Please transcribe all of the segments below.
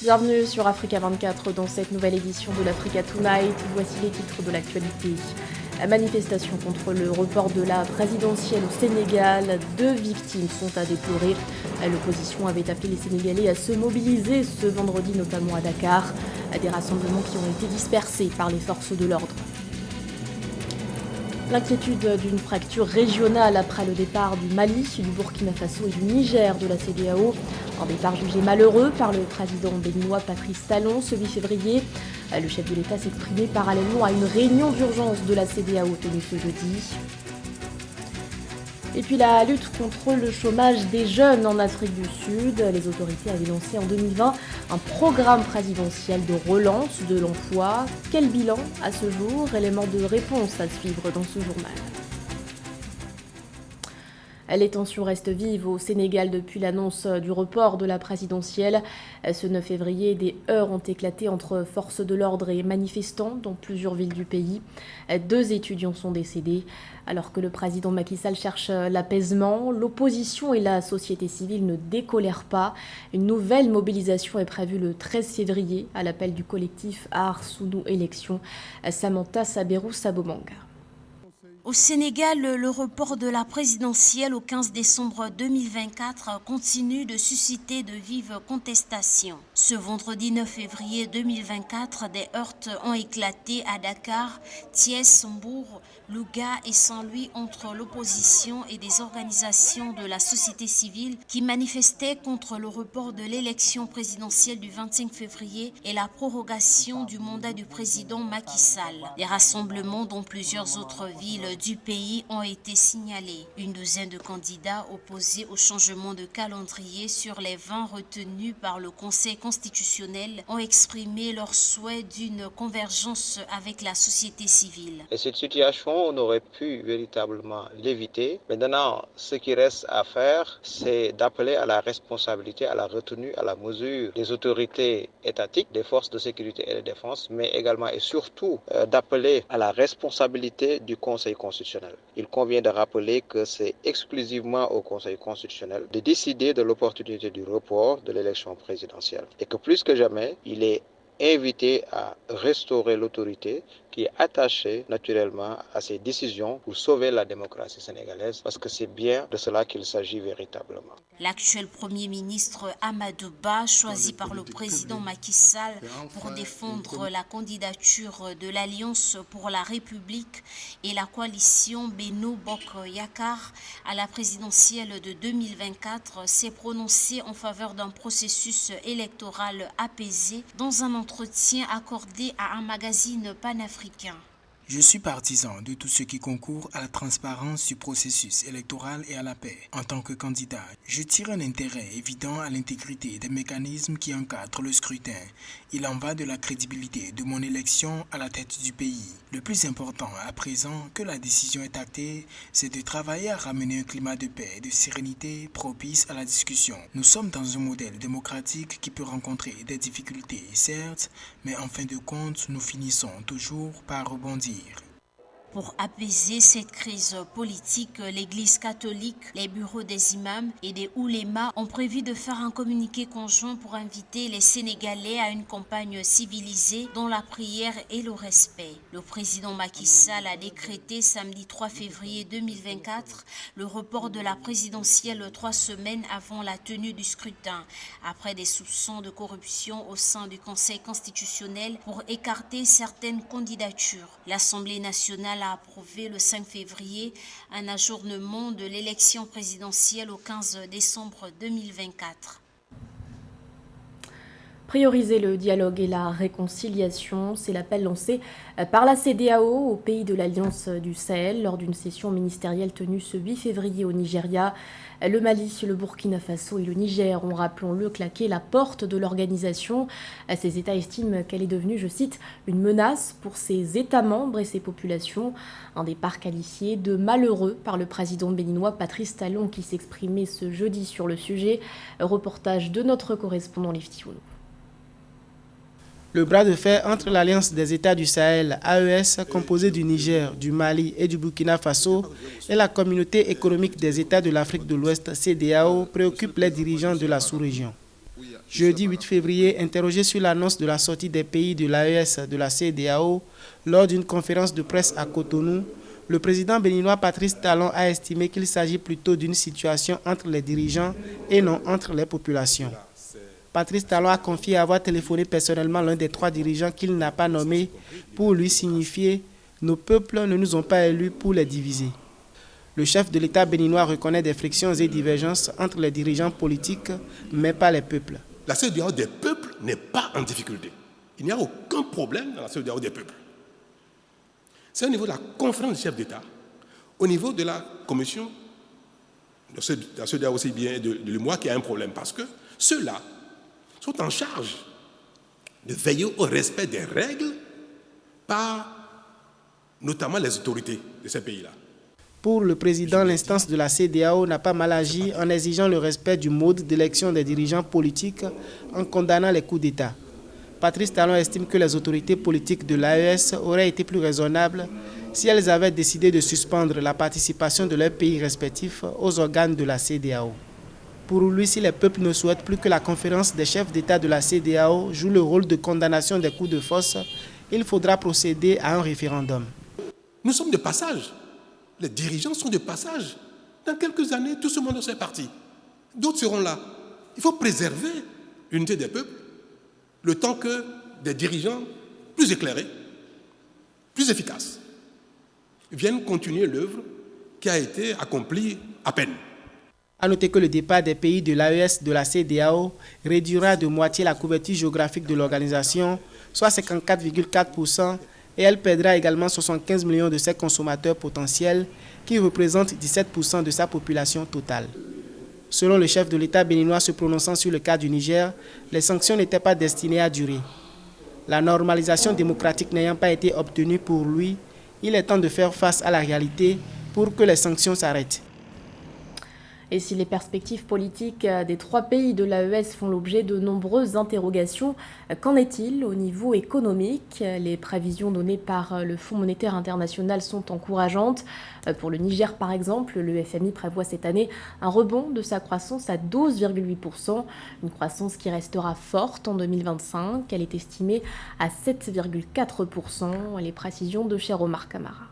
Bienvenue sur Africa 24 dans cette nouvelle édition de l'Africa Tonight. Voici les titres de l'actualité. Manifestation contre le report de la présidentielle au Sénégal. 2 victimes sont à déplorer. L'opposition avait appelé les Sénégalais à se mobiliser ce vendredi, notamment à Dakar. Des rassemblements qui ont été dispersés par les forces de l'ordre. L'inquiétude d'une fracture régionale après le départ du Mali, du Burkina Faso et du Niger de la CEDEAO. Un départ jugé malheureux par le président béninois Patrice Talon ce 8 février. Le chef de l'État s'exprimait parallèlement à une réunion d'urgence de la CEDEAO tenue ce jeudi. Et puis la lutte contre le chômage des jeunes en Afrique du Sud. Les autorités avaient lancé en 2020 un programme présidentiel de relance de l'emploi. Quel bilan à ce jour? Élément de réponse à suivre dans ce journal. Les tensions restent vives au Sénégal depuis l'annonce du report de la présidentielle. Ce 9 février, des heurts ont éclaté entre forces de l'ordre et manifestants dans plusieurs villes du pays. 2 étudiants sont décédés. Alors que le président Macky Sall cherche l'apaisement, l'opposition et la société civile ne décolèrent pas. Une nouvelle mobilisation est prévue le 13 février à l'appel du collectif Arsounou Élections. Samantha Saberou-Sabomanga. Au Sénégal, le report de la présidentielle au 15 décembre 2024 continue de susciter de vives contestations. Ce vendredi 9 février 2024, des heurts ont éclaté à Dakar, Thiès, Mbour, Louga et Saint-Louis entre l'opposition et des organisations de la société civile qui manifestaient contre le report de l'élection présidentielle du 25 février et la prorogation du mandat du président Macky Sall. Les rassemblements dans plusieurs autres villes du pays ont été signalés. Une douzaine de candidats opposés au changement de calendrier sur les 20 retenus par le Conseil constitutionnel ont exprimé leur souhait d'une convergence avec la société civile. Et cette situation, on aurait pu véritablement l'éviter. Maintenant, ce qui reste à faire, c'est d'appeler à la responsabilité, à la retenue, à la mesure des autorités étatiques, des forces de sécurité et de défense, mais également et surtout d'appeler à la responsabilité du Conseil constitutionnel. Il convient de rappeler que c'est exclusivement au Conseil constitutionnel de décider de l'opportunité du report de l'élection présidentielle. Et que plus que jamais, il est invité à restaurer l'autorité qui est attachée naturellement à ces décisions pour sauver la démocratie sénégalaise, parce que c'est bien de cela qu'il s'agit véritablement. L'actuel Premier ministre Amadou Ba, choisi par le président Macky Sall pour défendre la candidature de l'Alliance pour la République et la coalition Benno Bokk Yakaar à la présidentielle de 2024, s'est prononcé en faveur d'un processus électoral apaisé dans un entretien accordé à un magazine panafricain. Je suis partisan de tout ce qui concourt à la transparence du processus électoral et à la paix. En tant que candidat, je tire un intérêt évident à l'intégrité des mécanismes qui encadrent le scrutin. Il en va de la crédibilité de mon élection à la tête du pays. Le plus important à présent que la décision est actée, c'est de travailler à ramener un climat de paix et de sérénité propice à la discussion. Nous sommes dans un modèle démocratique qui peut rencontrer des difficultés, certes, mais en fin de compte, nous finissons toujours par rebondir. Pour apaiser cette crise politique, l'Église catholique, les bureaux des imams et des oulémas ont prévu de faire un communiqué conjoint pour inviter les Sénégalais à une campagne civilisée dans la prière et le respect. Le président Macky Sall a décrété samedi 3 février 2024 le report de la présidentielle 3 semaines avant la tenue du scrutin, après des soupçons de corruption au sein du Conseil constitutionnel pour écarter certaines candidatures. L'Assemblée nationale a approuvé le 5 février un ajournement de l'élection présidentielle au 15 décembre 2024. Prioriser le dialogue et la réconciliation, c'est l'appel lancé par la CEDEAO au pays de l'Alliance du Sahel lors d'une session ministérielle tenue ce 8 février au Nigeria. Le Mali, le Burkina Faso et le Niger ont, rappelons-le, claqué la porte de l'organisation. Ces États estiment qu'elle est devenue, je cite, une menace pour ses États membres et ses populations. Un départ qualifié de malheureux par le président béninois Patrice Talon qui s'exprimait ce jeudi sur le sujet. Reportage de notre correspondant Lefty Ounou. Le bras de fer entre l'Alliance des États du Sahel, AES, composée du Niger, du Mali et du Burkina Faso, et la Communauté économique des États de l'Afrique de l'Ouest, CEDEAO, préoccupe les dirigeants de la sous-région. Jeudi 8 février, interrogé sur l'annonce de la sortie des pays de l'AES de la CEDEAO lors d'une conférence de presse à Cotonou, le président béninois Patrice Talon a estimé qu'il s'agit plutôt d'une situation entre les dirigeants et non entre les populations. Patrice Talon a confié avoir téléphoné personnellement l'un des 3 dirigeants qu'il n'a pas nommés pour lui signifier « Nos peuples ne nous ont pas élus pour les diviser ». Le chef de l'État béninois reconnaît des frictions et divergences entre les dirigeants politiques, mais pas les peuples. La CEDEAO des peuples n'est pas en difficulté. Il n'y a aucun problème dans la CEDEAO des peuples. C'est au niveau de la conférence des chefs d'État, au niveau de la commission de la CEDEAO aussi bien de l'UEMOA qu'il y a un problème, parce que ceux-là sont en charge de veiller au respect des règles par notamment les autorités de ces pays-là. Pour le président, l'instance de la CEDEAO n'a pas mal agi en exigeant le respect du mode d'élection des dirigeants politiques en condamnant les coups d'État. Patrice Talon estime que les autorités politiques de l'AES auraient été plus raisonnables si elles avaient décidé de suspendre la participation de leurs pays respectifs aux organes de la CEDEAO. Pour lui, si les peuples ne souhaitent plus que la conférence des chefs d'État de la CEDEAO joue le rôle de condamnation des coups de force, il faudra procéder à un référendum. Nous sommes de passage. Les dirigeants sont de passage. Dans quelques années, tout ce monde est parti. D'autres seront là. Il faut préserver l'unité des peuples, le temps que des dirigeants plus éclairés, plus efficaces, viennent continuer l'œuvre qui a été accomplie à peine. A noter que le départ des pays de l'AES de la CEDEAO réduira de moitié la couverture géographique de l'organisation, soit 54,4%, et elle perdra également 75 millions de ses consommateurs potentiels, qui représentent 17% de sa population totale. Selon le chef de l'État béninois se prononçant sur le cas du Niger, les sanctions n'étaient pas destinées à durer. La normalisation démocratique n'ayant pas été obtenue pour lui, il est temps de faire face à la réalité pour que les sanctions s'arrêtent. Et si les perspectives politiques des 3 pays de l'AES font l'objet de nombreuses interrogations, qu'en est-il au niveau économique? Les prévisions données par le Fonds monétaire international sont encourageantes. Pour le Niger, par exemple, le FMI prévoit cette année un rebond de sa croissance à 12,8%, une croissance qui restera forte en 2025. Elle est estimée à 7,4%. Les précisions de cher Omar Kamara.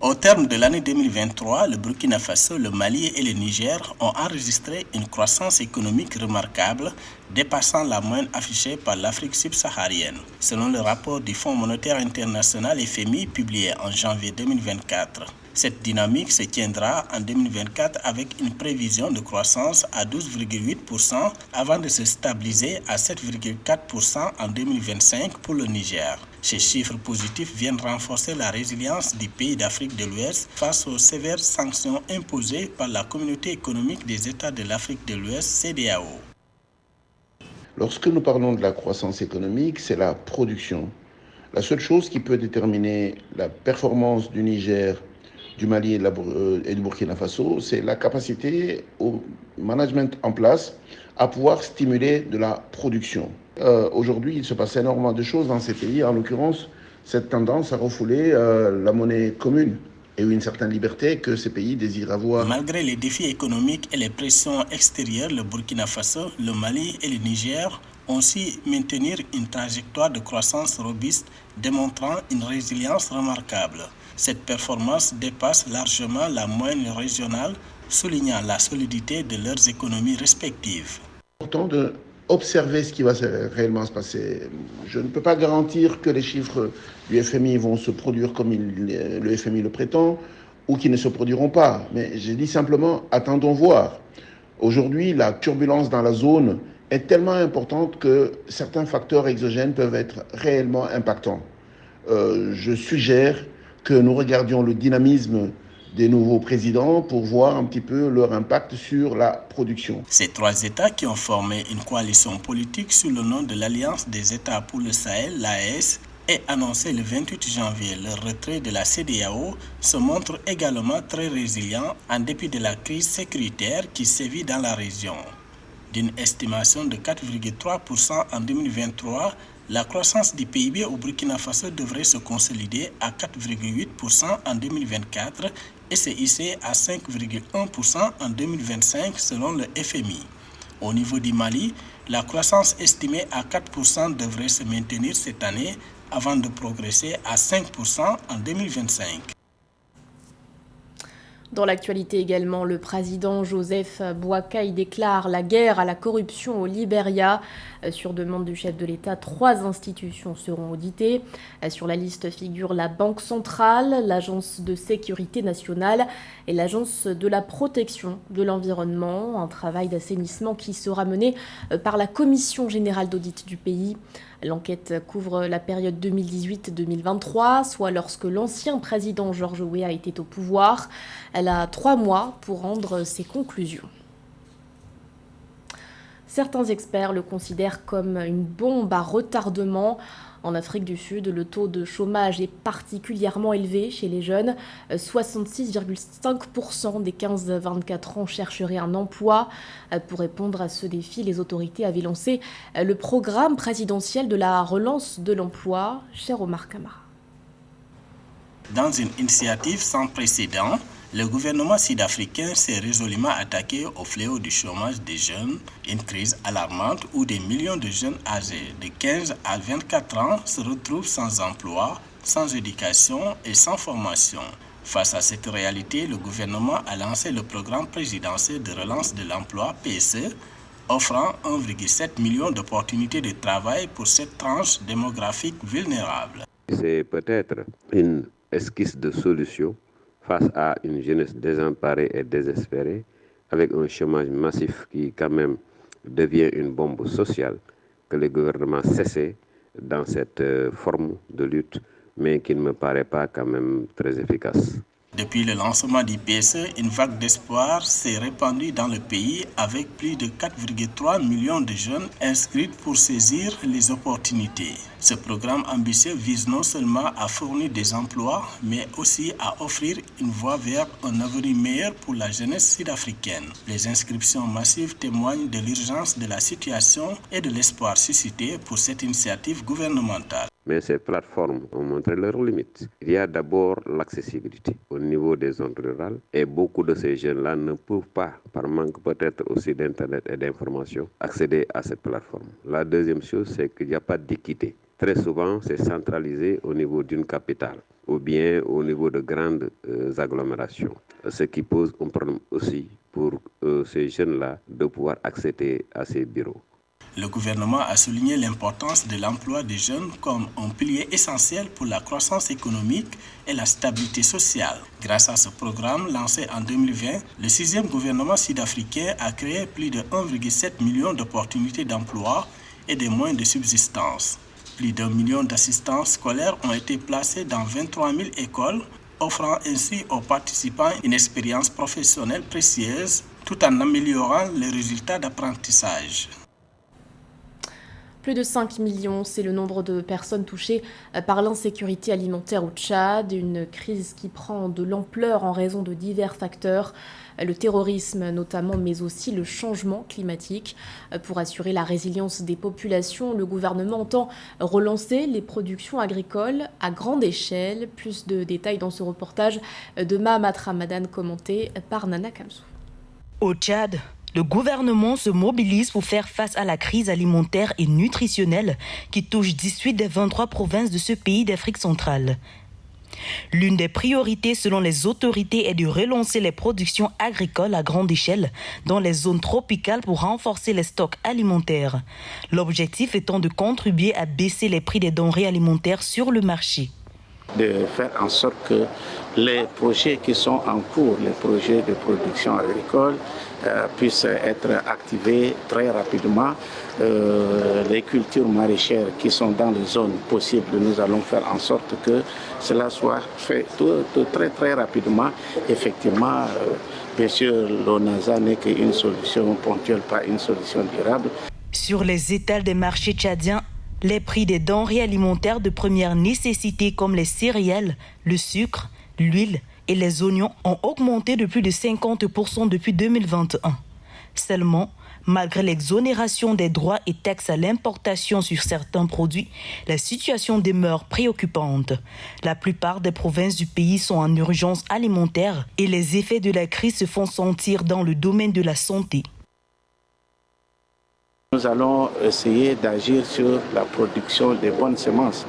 Au terme de l'année 2023, le Burkina Faso, le Mali et le Niger ont enregistré une croissance économique remarquable, dépassant la moyenne affichée par l'Afrique subsaharienne. Selon le rapport du Fonds monétaire international FMI publié en janvier 2024, cette dynamique se tiendra en 2024 avec une prévision de croissance à 12,8% avant de se stabiliser à 7,4% en 2025 pour le Niger. Ces chiffres positifs viennent renforcer la résilience du pays d'Afrique de l'Ouest face aux sévères sanctions imposées par la Communauté économique des États de l'Afrique de l'Ouest, CEDEAO. Lorsque nous parlons de la croissance économique, c'est la production. La seule chose qui peut déterminer la performance du Niger, du Mali et du Burkina Faso, c'est la capacité au management en place à pouvoir stimuler de la production. Aujourd'hui, il se passe énormément de choses dans ces pays, en l'occurrence, cette tendance à refouler la monnaie commune et une certaine liberté que ces pays désirent avoir. Malgré les défis économiques et les pressions extérieures, le Burkina Faso, le Mali et le Niger ont su maintenir une trajectoire de croissance robuste, démontrant une résilience remarquable. Cette performance dépasse largement la moyenne régionale, soulignant la solidité de leurs économies respectives. C'est important d'observer ce qui va réellement se passer. Je ne peux pas garantir que les chiffres du FMI vont se produire comme le FMI le prétend ou qu'ils ne se produiront pas. Mais je dis simplement, attendons voir. Aujourd'hui, la turbulence dans la zone est tellement importante que certains facteurs exogènes peuvent être réellement impactants. Je suggère que nous regardions le dynamisme des nouveaux présidents pour voir un petit peu leur impact sur la production. Ces 3 États qui ont formé une coalition politique sous le nom de l'Alliance des États pour le Sahel, l'AES, et annoncé le 28 janvier leur retrait de la CEDEAO, se montrent également très résilients en dépit de la crise sécuritaire qui sévit dans la région. D'une estimation de 4,3% en 2023, la croissance du PIB au Burkina Faso devrait se consolider à 4,8% en 2024 et se hisser à 5,1% en 2025 selon le FMI. Au niveau du Mali, la croissance estimée à 4% devrait se maintenir cette année avant de progresser à 5% en 2025. Dans l'actualité également, le président Joseph Boakai déclare la guerre à la corruption au Libéria. Sur demande du chef de l'État, 3 institutions seront auditées. Sur la liste figurent la Banque centrale, l'Agence de sécurité nationale et l'Agence de la protection de l'environnement. Un travail d'assainissement qui sera mené par la Commission générale d'audit du pays. L'enquête couvre la période 2018-2023, soit lorsque l'ancien président Georges Weah était au pouvoir. Elle a 3 mois pour rendre ses conclusions. Certains experts le considèrent comme une bombe à retardement. En Afrique du Sud, le taux de chômage est particulièrement élevé chez les jeunes. 66,5% des 15-24 ans chercheraient un emploi. Pour répondre à ce défi, les autorités avaient lancé le programme présidentiel de la relance de l'emploi. Cher Omar Kamara. Dans une initiative sans précédent, le gouvernement sud-africain s'est résolument attaqué au fléau du chômage des jeunes, une crise alarmante où des millions de jeunes âgés de 15 à 24 ans se retrouvent sans emploi, sans éducation et sans formation. Face à cette réalité, le gouvernement a lancé le programme présidentiel de relance de l'emploi PSE, offrant 1,7 million d'opportunités de travail pour cette tranche démographique vulnérable. C'est peut-être une esquisse de solution face à une jeunesse désemparée et désespérée, avec un chômage massif qui quand même devient une bombe sociale, que le gouvernement cessait dans cette forme de lutte, mais qui ne me paraît pas quand même très efficace. Depuis le lancement du PSE, une vague d'espoir s'est répandue dans le pays avec plus de 4,3 millions de jeunes inscrits pour saisir les opportunités. Ce programme ambitieux vise non seulement à fournir des emplois, mais aussi à offrir une voie vers un avenir meilleur pour la jeunesse sud-africaine. Les inscriptions massives témoignent de l'urgence de la situation et de l'espoir suscité pour cette initiative gouvernementale. Mais ces plateformes ont montré leurs limites. Il y a d'abord l'accessibilité au niveau des zones rurales et beaucoup de ces jeunes-là ne peuvent pas, par manque peut-être aussi d'Internet et d'information, accéder à cette plateforme. La deuxième chose, c'est qu'il n'y a pas d'équité. Très souvent, c'est centralisé au niveau d'une capitale ou bien au niveau de grandes agglomérations, ce qui pose un problème aussi pour ces jeunes-là de pouvoir accéder à ces bureaux. Le gouvernement a souligné l'importance de l'emploi des jeunes comme un pilier essentiel pour la croissance économique et la stabilité sociale. Grâce à ce programme lancé en 2020, le 6e gouvernement sud-africain a créé plus de 1,7 million d'opportunités d'emploi et des moyens de subsistance. Plus d'1 million d'assistants scolaires ont été placés dans 23 000 écoles, offrant ainsi aux participants une expérience professionnelle précieuse tout en améliorant les résultats d'apprentissage. Plus de 5 millions, c'est le nombre de personnes touchées par l'insécurité alimentaire au Tchad, une crise qui prend de l'ampleur en raison de divers facteurs, le terrorisme notamment, mais aussi le changement climatique. Pour assurer la résilience des populations, le gouvernement entend relancer les productions agricoles à grande échelle. Plus de détails dans ce reportage de Mahamat Ramadan commenté par Nana Kamsou. Au Tchad, le gouvernement se mobilise pour faire face à la crise alimentaire et nutritionnelle qui touche 18 des 23 provinces de ce pays d'Afrique centrale. L'une des priorités selon les autorités est de relancer les productions agricoles à grande échelle dans les zones tropicales pour renforcer les stocks alimentaires. L'objectif étant de contribuer à baisser les prix des denrées alimentaires sur le marché. De faire en sorte que les projets qui sont en cours, les projets de production agricole, puissent être activés très rapidement. Les cultures maraîchères qui sont dans les zones possibles, nous allons faire en sorte que cela soit fait tout très rapidement. Effectivement, bien sûr, l'ONASA n'est qu'une solution ponctuelle, pas une solution durable. Sur les étals des marchés tchadiens, les prix des denrées alimentaires de première nécessité comme les céréales, le sucre, l'huile et les oignons ont augmenté de plus de 50% depuis 2021. Seulement, malgré l'exonération des droits et taxes à l'importation sur certains produits, la situation demeure préoccupante. La plupart des provinces du pays sont en urgence alimentaire et les effets de la crise se font sentir dans le domaine de la santé. Nous allons essayer d'agir sur la production des bonnes semences.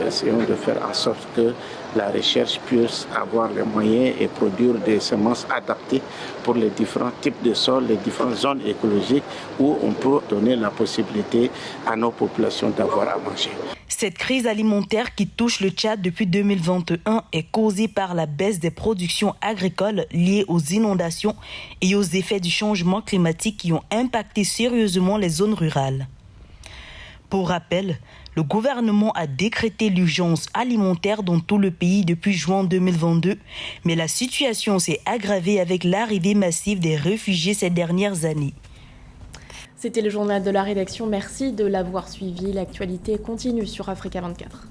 Essayons de faire en sorte que la recherche puisse avoir les moyens et produire des semences adaptées pour les différents types de sols, les différentes zones écologiques où on peut donner la possibilité à nos populations d'avoir à manger. Cette crise alimentaire qui touche le Tchad depuis 2021 est causée par la baisse des productions agricoles liées aux inondations et aux effets du changement climatique qui ont impacté sérieusement les zones rurales. Pour rappel, le gouvernement a décrété l'urgence alimentaire dans tout le pays depuis juin 2022, mais la situation s'est aggravée avec l'arrivée massive des réfugiés ces dernières années. C'était le journal de la rédaction. Merci de l'avoir suivi. L'actualité continue sur Africa 24.